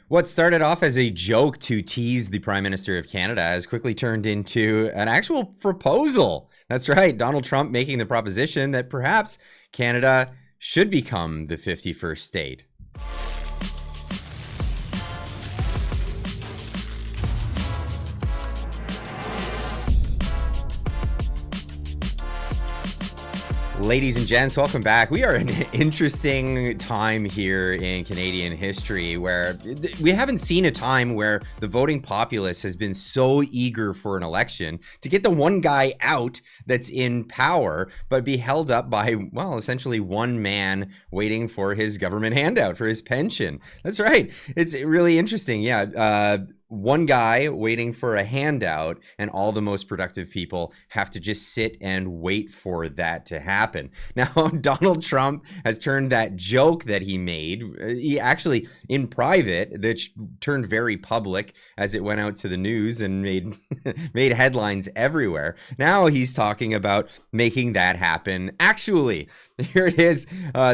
What started off as a joke to tease the Prime Minister of Canada has quickly turned into an actual proposal. That's right, Donald Trump making the proposition that perhaps Canada should become the 51st state. Ladies and gents, welcome back. We are in an interesting time here in Canadian history where we haven't seen a time where the voting populace has been so eager for an election to get the one guy out that's in power, but be held up by, well, essentially one man waiting for his government handout, for his pension. That's right. It's really interesting. Yeah. One guy waiting for a handout, and all the most productive people have to just sit and wait for that to happen. Now, Donald Trump has turned that joke that he made, he actually in private, that turned very public as it went out to the news and made made headlines everywhere. Now he's talking about making that happen. Actually, here it is.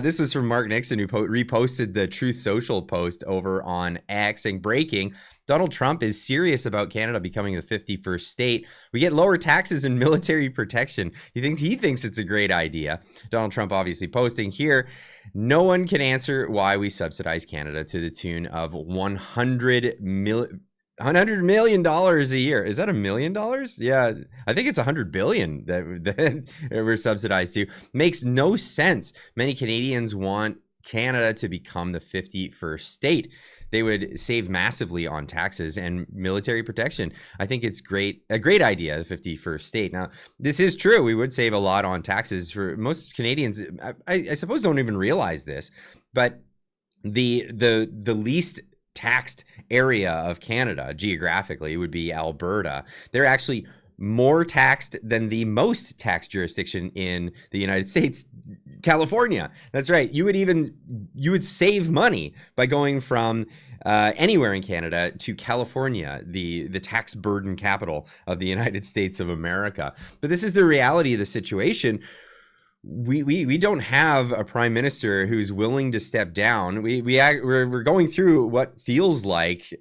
This was from Mark Nixon, who reposted the Truth Social post over on X, saying, breaking, Donald Trump is serious about Canada becoming the 51st state. We get lower taxes and military protection. He thinks it's a great idea. Donald Trump obviously posting here, no one can answer why we subsidize Canada to the tune of $100 million a year. Is that $1 million? Yeah, I think it's $100 billion that we're subsidized to. Makes no sense. Many Canadians want Canada to become the 51st state. They would save massively on taxes and military protection. I think it's a great idea, the 51st state. Now, this is true. We would save a lot on taxes. For most Canadians, I suppose, don't even realize this, but the least taxed area of Canada geographically would be Alberta. They're actually more taxed than the most taxed jurisdiction in the United States, California. That's right. You would save money by going from anywhere in Canada to California, the tax burden capital of the United States of America. But this is the reality of the situation. We don't have a prime minister who's willing to step down. We're going through what feels like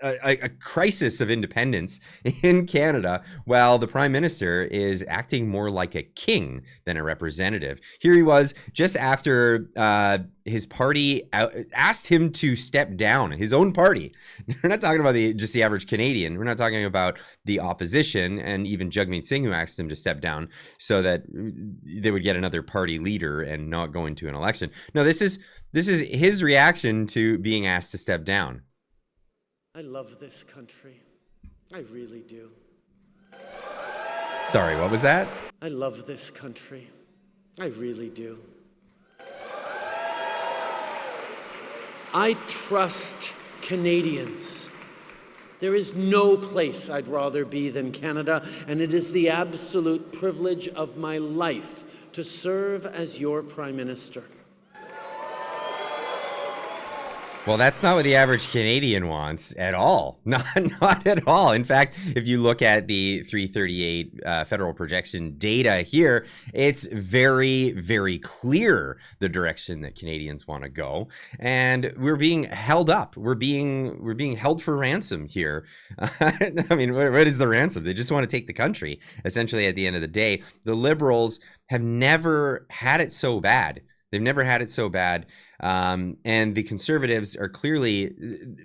a crisis of independence in Canada, while the prime minister is acting more like a king than a representative. Here he was just after his party asked him to step down, his own party. We're not talking about just the average Canadian. We're not talking about the opposition and even Jagmeet Singh, who asked him to step down so that they would get another party leader and not go into an election. No, this is his reaction to being asked to step down. I love this country. I really do. Sorry, what was that? I love this country. I really do. I trust Canadians. There is no place I'd rather be than Canada, and it is the absolute privilege of my life to serve as your Prime Minister. Well, that's not what the average Canadian wants at all. Not at all. In fact, if you look at the 338 federal projection data here, it's very, very clear the direction that Canadians want to go. And we're being held up. We're being held for ransom here. I mean, what is the ransom? They just want to take the country. Essentially, at the end of the day, the Liberals have never had it so bad. They've never had it so bad. And the Conservatives are clearly,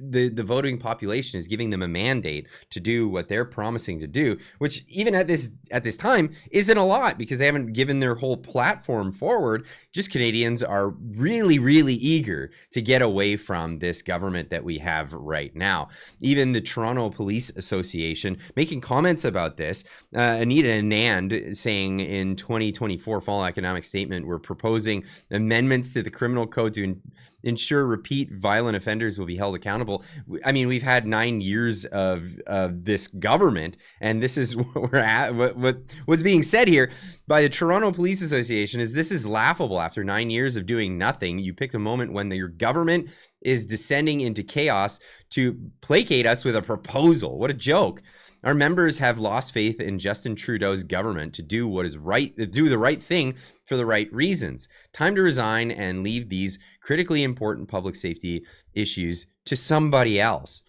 the voting population is giving them a mandate to do what they're promising to do, which even at this time isn't a lot because they haven't given their whole platform forward. Just Canadians are really, really eager to get away from this government that we have right now. Even the Toronto Police Association making comments about this. Anita Anand saying in 2024 Fall Economic Statement, we're proposing amendments to the criminal code to ensure repeat violent offenders will be held accountable. I mean, we've had 9 years of this government, and this is where we're at. What's being said here by the Toronto Police Association is this is laughable. After 9 years of doing nothing, you picked a moment when your government is descending into chaos to placate us with a proposal. What a joke. Our members have lost faith in Justin Trudeau's government to do what is right, do the right thing for the right reasons. Time to resign and leave these critically important public safety issues to somebody else.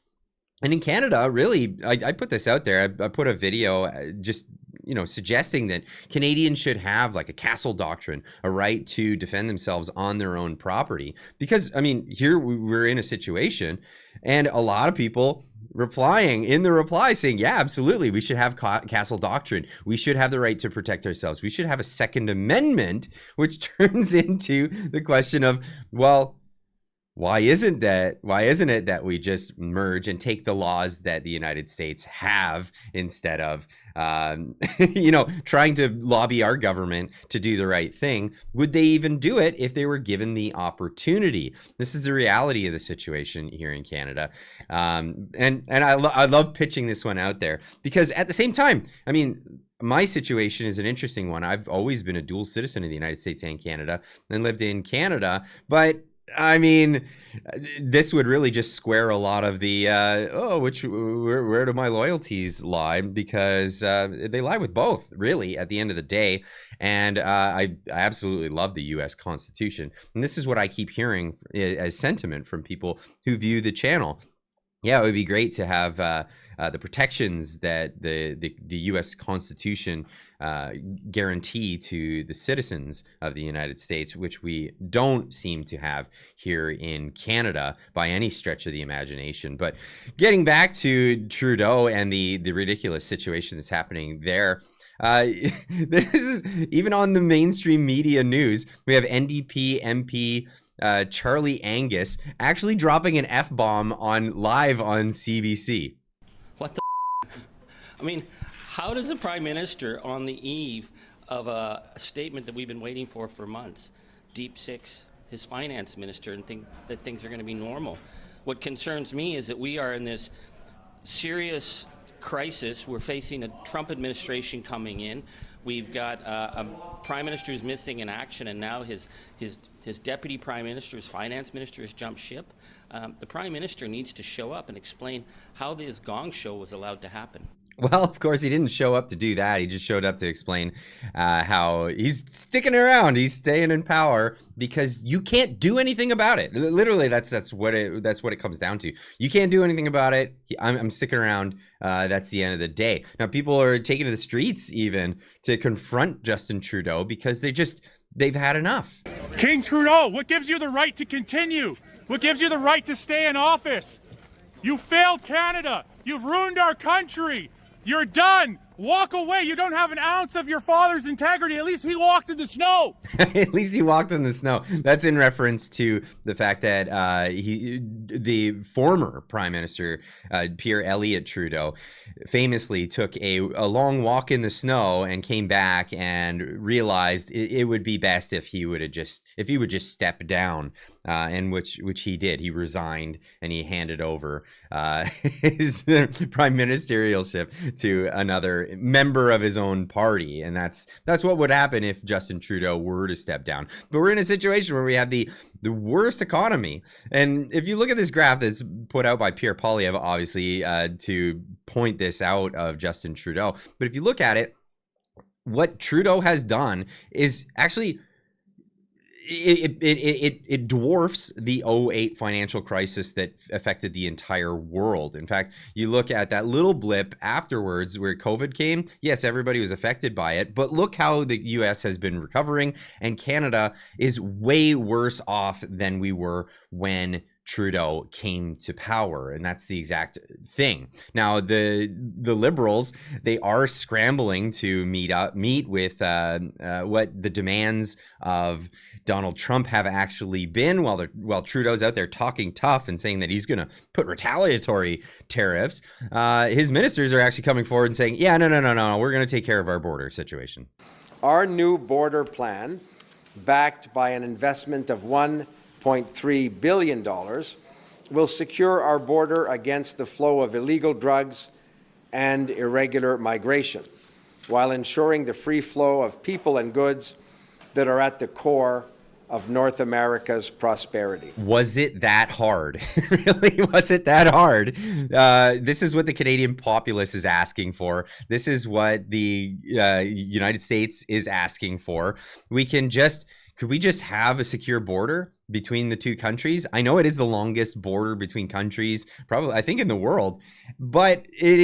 And in Canada, really, I put this out there. I put a video just, suggesting that Canadians should have like a castle doctrine, a right to defend themselves on their own property. Because, here we're in a situation and a lot of people replying in the reply saying, yeah, absolutely, we should have castle doctrine. We should have the right to protect ourselves. We should have a Second Amendment, which turns into the question of, well, why isn't it that we just merge and take the laws that the United States have instead of, trying to lobby our government to do the right thing? Would they even do it if they were given the opportunity? This is the reality of the situation here in Canada. And I love pitching this one out there because at the same time, my situation is an interesting one. I've always been a dual citizen of the United States and Canada and lived in Canada, but this would really just square a lot of the, where do my loyalties lie? Because they lie with both, really, at the end of the day. And I absolutely love the U.S. Constitution. And this is what I keep hearing as sentiment from people who view the channel. Yeah, it would be great to have the protections that the U.S. Constitution guarantee to the citizens of the United States, which we don't seem to have here in Canada by any stretch of the imagination. But getting back to Trudeau and the ridiculous situation that's happening there, this is even on the mainstream media news. We have NDP MP Charlie Angus actually dropping an F-bomb live on CBC. What the how does the Prime Minister, on the eve of a statement that we've been waiting for months, deep six his finance minister and think that things are going to be normal? What concerns me is that we are in this serious crisis. We're facing a Trump administration coming in. We've got a Prime Minister who's missing in action, and now his Deputy Prime Minister, his Finance Minister, has jumped ship. The Prime Minister needs to show up and explain how this gong show was allowed to happen. Well, of course, he didn't show up to do that. He just showed up to explain how he's sticking around. He's staying in power because you can't do anything about it. Literally, that's what it comes down to. You can't do anything about it. I'm sticking around. That's the end of the day. Now, people are taking to the streets even to confront Justin Trudeau because they've had enough. King Trudeau, what gives you the right to continue? What gives you the right to stay in office? You failed Canada. You've ruined our country. You're done. Walk away. You don't have an ounce of your father's integrity. At least he walked in the snow. At least he walked in the snow. That's in reference to the fact that the former Prime Minister, Pierre Elliott Trudeau, famously took a long walk in the snow and came back and realized it would be best if he would just step down, and which he did. He resigned and he handed over his prime ministerialship to another member of his own party, and that's what would happen if Justin Trudeau were to step down. But we're in a situation where we have the worst economy, and if you look at this graph that's put out by Pierre Poilievre, obviously to point this out of Justin Trudeau, but if you look at it, what Trudeau has done is actually it dwarfs the 2008 financial crisis that affected the entire world. In fact, you look at that little blip afterwards where COVID came. Yes, everybody was affected by it, but look how the US has been recovering, and Canada is way worse off than we were when Trudeau came to power, and that's the exact thing. Now, the Liberals, they are scrambling to meet with what the demands of Donald Trump have actually been, while Trudeau's out there talking tough and saying that he's going to put retaliatory tariffs. His ministers are actually coming forward and saying, yeah, no, we're going to take care of our border situation. Our new border plan, backed by an investment of $1.3 billion, will secure our border against the flow of illegal drugs and irregular migration, while ensuring the free flow of people and goods that are at the core of North America's prosperity. Was it that hard? Really? Was it that hard? This is what the Canadian populace is asking for. This is what the United States is asking for. Could we just have a secure border between the two countries? I know it is the longest border between countries, probably, I think, in the world, but it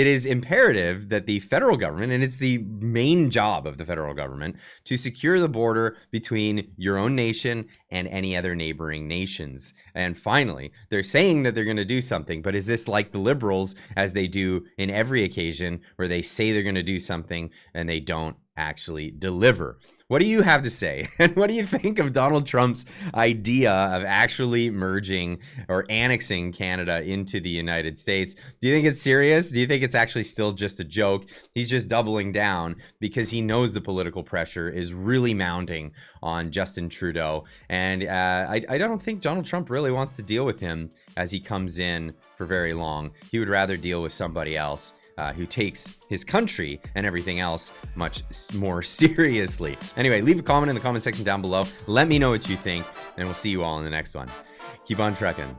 is imperative that the federal government, and it's the main job of the federal government, to secure the border between your own nation and any other neighboring nations. And finally, they're saying that they're going to do something, but is this like the Liberals, as they do in every occasion, where they say they're going to do something and they don't actually deliver? What do you have to say? And what do you think of Donald Trump's idea of actually merging or annexing Canada into the United States? Do you think it's serious? Do you think it's actually still just a joke? He's just doubling down because he knows the political pressure is really mounting on Justin Trudeau. And I don't think Donald Trump really wants to deal with him as he comes in for very long. He would rather deal with somebody else who takes his country and everything else much more seriously. Anyway, leave a comment in the comment section down below. Let me know what you think, and we'll see you all in the next one. Keep on trucking.